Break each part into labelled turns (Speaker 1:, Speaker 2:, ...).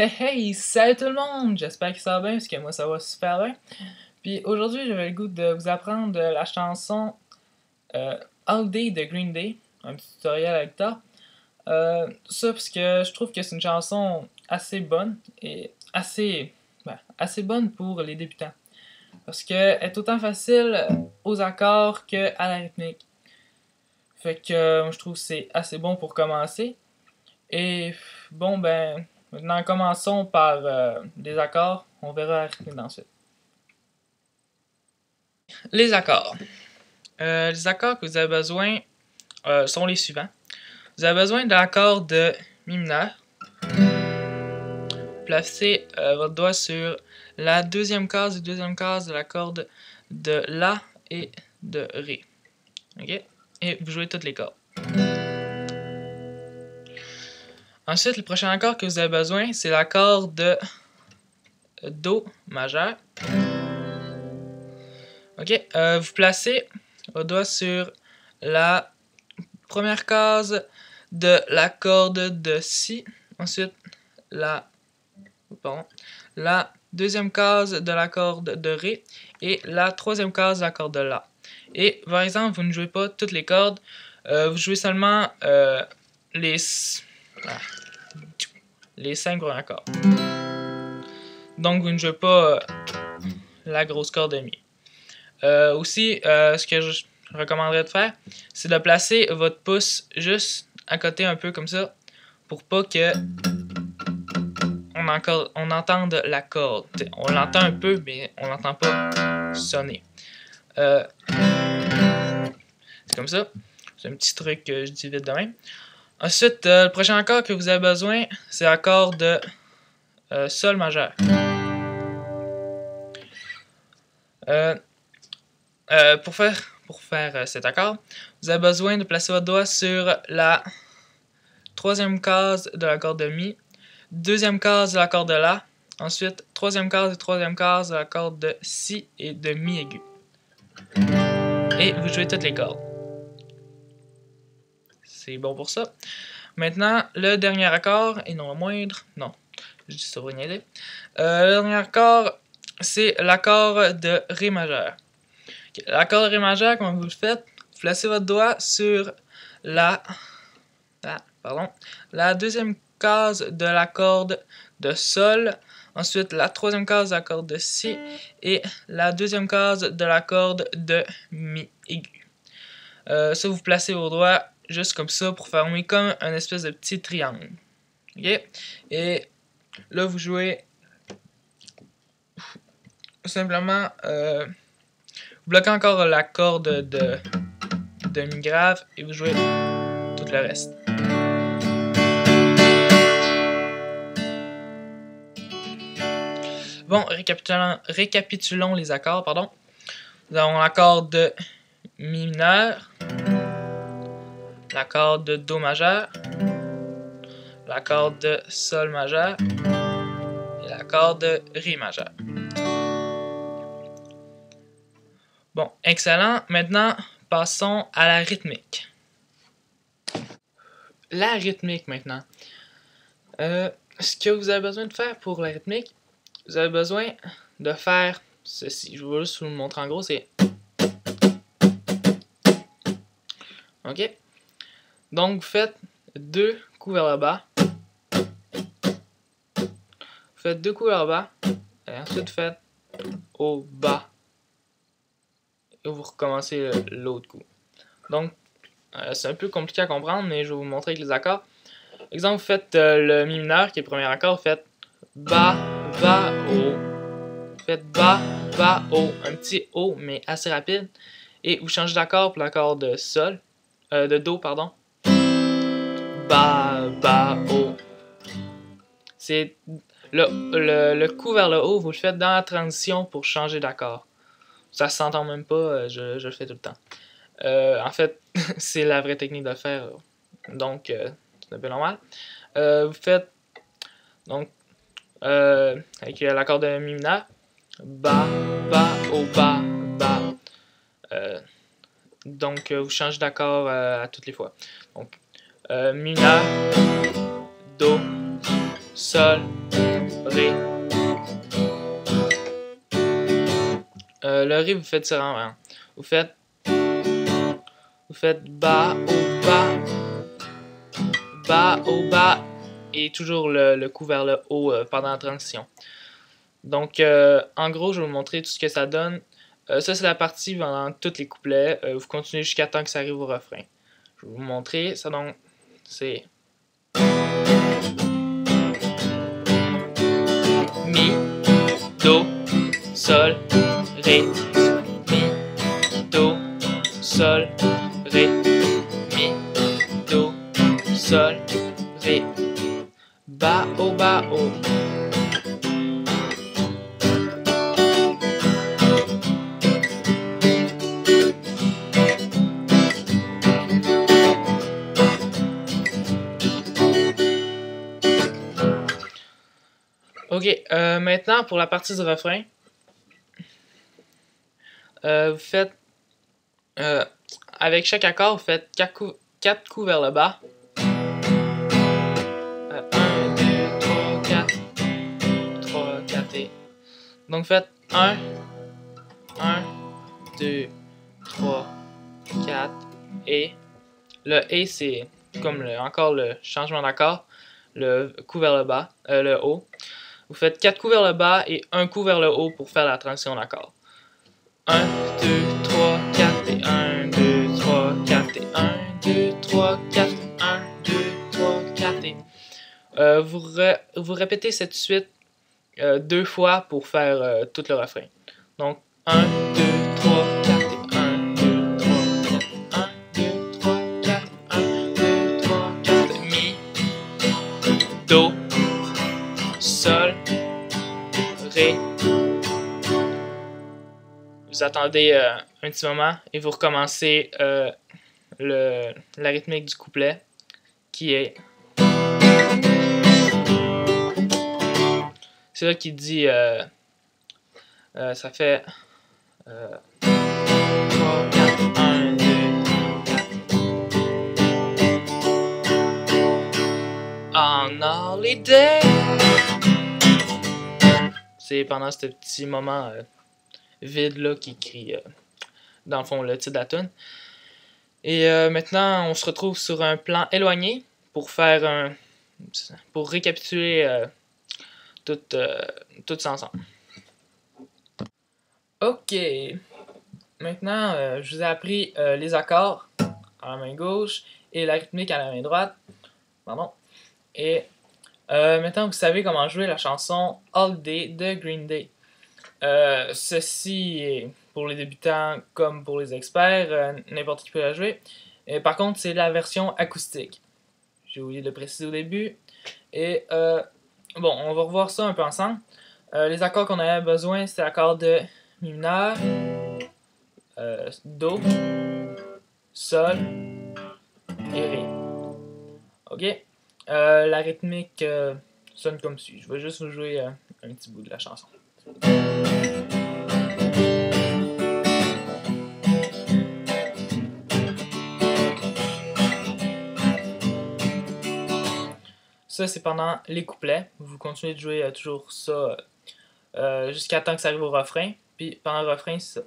Speaker 1: Hey hey, salut tout le monde! J'espère que ça va bien, parce que moi ça va super bien. Puis aujourd'hui, j'avais le goût de vous apprendre la chanson euh, All Day de Green Day, un petit tutoriel avec ça. Ça parce que je trouve que c'est une chanson assez bonne et assez bonne pour les débutants. Parce qu'elle est autant facile aux accords que à la rythmique. Fait que je trouve que c'est assez bon pour commencer. Et bon, ben, maintenant commençons par des accords. On verra la rythmique ensuite. Les accords. Les accords que vous avez besoin sont les suivants. Vous avez besoin de l'accord de Mi mineur. Placez votre doigt sur la deuxième case de l'accord de La et de Ré. Ok? Et vous jouez toutes les cordes. Ensuite, le prochain accord que vous avez besoin, c'est l'accord de Do majeur. Ok, vous placez votre doigt sur la première case de la corde de Si. Ensuite, la deuxième case de la corde de Ré et la troisième case de la corde de La. Et par exemple, vous ne jouez pas toutes les cordes, vous jouez seulement les 5 premières cordes. Donc vous ne jouez pas la grosse corde de Mi. Aussi, ce que je recommanderais de faire, c'est de placer votre pouce juste à côté un peu comme ça, pour pas que on entende la corde. On l'entend un peu, mais on l'entend pas sonner. C'est comme ça. C'est un petit truc que je dis vite de même. Ensuite, le prochain accord que vous avez besoin, c'est l'accord de Sol majeur. Pour faire cet accord, vous avez besoin de placer votre doigt sur la troisième case de l'accord de Mi, deuxième case de l'accord de La, ensuite troisième case de l'accord de Si et de Mi aigu. Et vous jouez toutes les cordes. C'est bon pour ça. Maintenant, le dernier accord, et non le moindre, non, je dis ça pour rien dire. Le dernier accord, c'est l'accord de Ré majeur. Okay. L'accord de Ré majeur, comment vous le faites? Vous placez votre doigt sur la deuxième case de la corde de Sol, ensuite la troisième case de la corde de Si et la deuxième case de la corde de Mi aigu. Ça, vous placez vos doigts juste comme ça pour former comme un espèce de petit triangle. Ok? Et là, vous jouez simplement, vous bloquez encore la corde de Mi grave et vous jouez tout le reste. Bon, récapitulons les accords, pardon. Nous avons l'accord de Mi mineur, l'accord de Do majeur, l'accord de Sol majeur et l'accord de Ré majeur. Bon, excellent. Maintenant, passons à la rythmique. La rythmique maintenant. Ce que vous avez besoin de faire pour la rythmique, vous avez besoin de faire ceci. Je vais juste vous le montrer en gros, c'est... Ok? Donc, vous faites 2 coups vers le bas. Vous faites 2 coups vers le bas. Et ensuite, vous faites au bas. Et vous recommencez l'autre coup. Donc, c'est un peu compliqué à comprendre, mais je vais vous montrer avec les accords. Exemple, vous faites le Mi mineur, qui est le premier accord. Vous faites Bas, Bas, Haut. Vous faites Bas, Bas, Haut. Un petit Haut, mais assez rapide. Et vous changez d'accord pour l'accord de Sol. De Do, pardon. Bas, Bas, Haut. C'est le coup vers le haut, vous le faites dans la transition pour changer d'accord. Ça s'entend même pas, je le fais tout le temps. En fait, c'est la vraie technique de le faire. Donc, c'est un peu normal. Vous faites, donc, avec l'accord de Mi mineur, Bas, Bas, Haut, Bas, Bas. Donc, vous changez d'accord à toutes les fois. Donc, Mi mineur, Do, Sol, Ré. Le Ré, vous faites ça en vous faites bas, au bas, bas, au bas, et toujours le coup vers le haut pendant la transition. Donc, en gros, je vais vous montrer tout ce que ça donne. Ça, c'est la partie pendant tous les couplets. Vous continuez jusqu'à temps que ça arrive au refrain. Je vais vous montrer. Ça, donc, c'est Mi, Do, Sol, Ré. Mi, Do, Sol, Ré. Mi, Do, Sol, Ré. Bas, haut, bas, haut. Ok, maintenant pour la partie du refrain, vous faites, avec chaque accord, vous faites 4 coups vers le bas. 1, 2, 3, 4, 3, 4 et... Donc faites 1, 2, 3, 4 et... Le et c'est comme encore le changement d'accord, le coup vers le bas, le haut. Vous faites 4 coups vers le bas et 1 coup vers le haut pour faire la transition d'accord. 1, 2, 3, 4 et 1, 2, 3, 4 et 1, 2, 3, 4, 1, 2, 3, 4 et... vous répétez cette suite 2 fois pour faire tout le refrain. Donc 1, 2, 3, 4 et 1, 2, 3, 4, 1, 2, 3, 4, 1, 2, 3, 4, Mi, Do, Sol, Ré. Vous attendez un petit moment et vous recommencez la rythmique du couplet qui est... C'est là qu'il dit... ça fait... 3, 4, 1, 2, 4. On holiday. C'est pendant ce petit moment vide là qui crie dans le fond le titre de la tune. Et maintenant on se retrouve sur un plan éloigné pour faire pour récapituler tout ça ensemble. Ok, maintenant je vous ai appris les accords à la main gauche et la rythmique à la main droite. Pardon. Et maintenant vous savez comment jouer la chanson All Day de Green Day. Ceci est pour les débutants comme pour les experts, n'importe qui peut la jouer. Et par contre, c'est la version acoustique. J'ai oublié de le préciser au début. Et bon, on va revoir ça un peu ensemble. Les accords qu'on avait besoin, c'est l'accord de Mi mineur, Do, Sol et Ré. Ok? La rythmique sonne comme suit. Je vais juste vous jouer un petit bout de la chanson. Ça, c'est pendant les couplets. Vous continuez de jouer toujours ça jusqu'à temps que ça arrive au refrain. Puis pendant le refrain, c'est ça.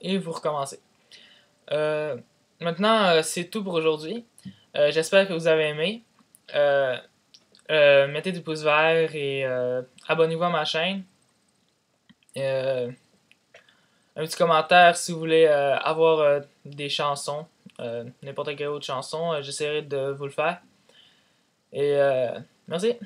Speaker 1: Et vous recommencez. Maintenant, c'est tout pour aujourd'hui. J'espère que vous avez aimé. Mettez des pouces verts et abonnez-vous à ma chaîne. Un petit commentaire si vous voulez avoir des chansons, n'importe quelle autre chanson, j'essaierai de vous le faire. Et merci.